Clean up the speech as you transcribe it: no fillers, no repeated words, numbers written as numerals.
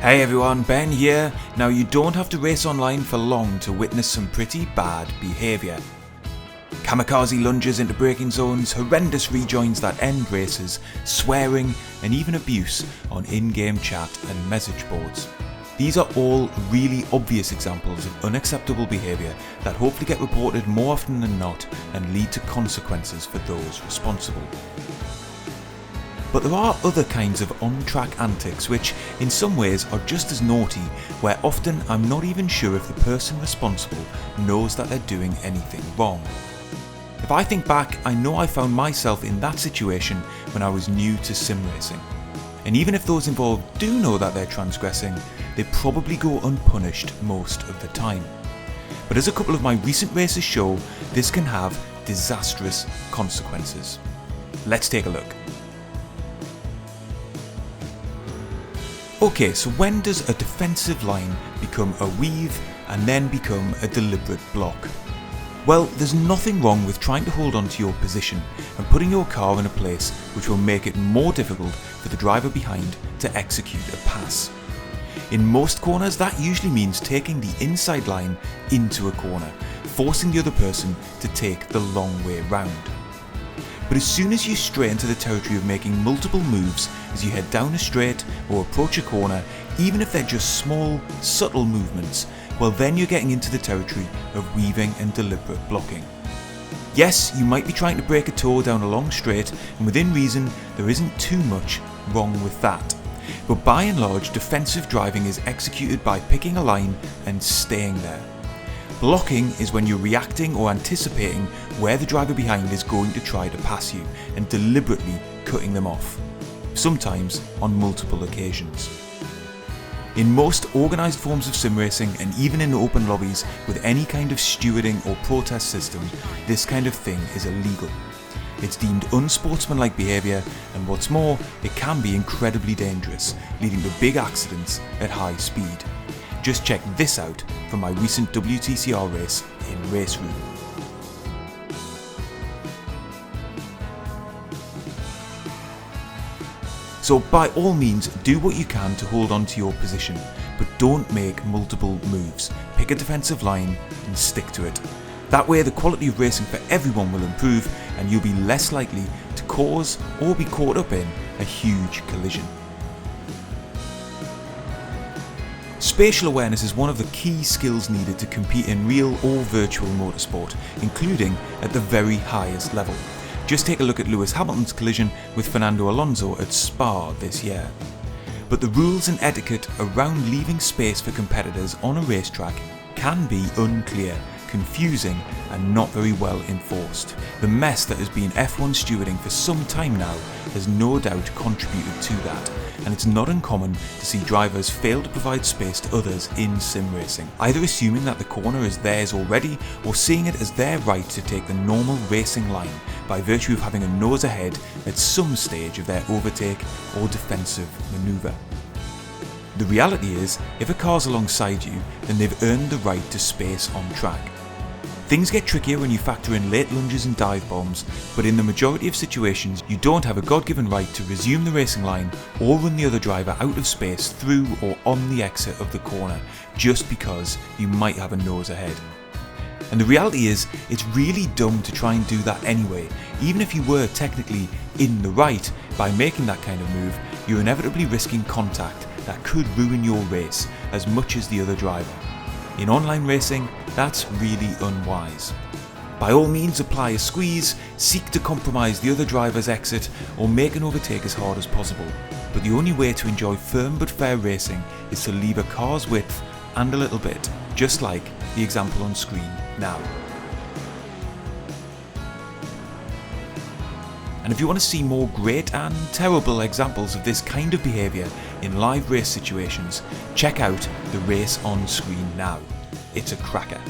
Hey everyone, Ben here. Now you don't have to race online for long to witness some pretty bad behaviour. Kamikaze lunges into braking zones, horrendous rejoins that end races, swearing and even abuse on in-game chat and message boards. These are all really obvious examples of unacceptable behaviour that hopefully get reported more often than not and lead to consequences for those responsible. But there are other kinds of on-track antics which, in some ways, are just as naughty, where often I'm not even sure if the person responsible knows that they're doing anything wrong. If I think back, I know I found myself in that situation when I was new to sim racing. And even if those involved do know that they're transgressing, they probably go unpunished most of the time. But as a couple of my recent races show, this can have disastrous consequences. Let's take a look. Okay, so when does a defensive line become a weave and then become a deliberate block? Well, there's nothing wrong with trying to hold on to your position and putting your car in a place which will make it more difficult for the driver behind to execute a pass. In most corners, that usually means taking the inside line into a corner, forcing the other person to take the long way round. But as soon as you stray into the territory of making multiple moves as you head down a straight or approach a corner, even if they're just small, subtle movements, well then you're getting into the territory of weaving and deliberate blocking. Yes, you might be trying to break a toe down a long straight, and within reason there isn't too much wrong with that. But by and large, defensive driving is executed by picking a line and staying there. Blocking is when you're reacting or anticipating where the driver behind is going to try to pass you and deliberately cutting them off, sometimes on multiple occasions. In most organised forms of sim racing and even in open lobbies with any kind of stewarding or protest system, this kind of thing is illegal. It's deemed unsportsmanlike behaviour, and what's more, it can be incredibly dangerous, leading to big accidents at high speed. Just check this out from my recent WTCR race in Race Room. So by all means, do what you can to hold on to your position, but don't make multiple moves. Pick a defensive line and stick to it. That way the quality of racing for everyone will improve and you'll be less likely to cause or be caught up in a huge collision. Spatial awareness is one of the key skills needed to compete in real or virtual motorsport, including at the very highest level. Just take a look at Lewis Hamilton's collision with Fernando Alonso at Spa this year. But the rules and etiquette around leaving space for competitors on a racetrack can be unclear, confusing and not very well enforced. The mess that has been F1 stewarding for some time now has no doubt contributed to that, and it's not uncommon to see drivers fail to provide space to others in sim racing, either assuming that the corner is theirs already or seeing it as their right to take the normal racing line by virtue of having a nose ahead at some stage of their overtake or defensive manoeuvre. The reality is, if a car's alongside you, then they've earned the right to space on track. Things get trickier when you factor in late lunges and dive bombs, but in the majority of situations you don't have a God-given right to resume the racing line or run the other driver out of space through or on the exit of the corner just because you might have a nose ahead. And the reality is, it's really dumb to try and do that anyway. Even if you were technically in the right, by making that kind of move, you're inevitably risking contact that could ruin your race as much as the other driver. In online racing, that's really unwise. By all means apply a squeeze, seek to compromise the other driver's exit or make an overtake as hard as possible, but the only way to enjoy firm but fair racing is to leave a car's width and a little bit, just like the example on screen now. And if you want to see more great and terrible examples of this kind of behaviour in live race situations, check out the race on screen now. It's a cracker.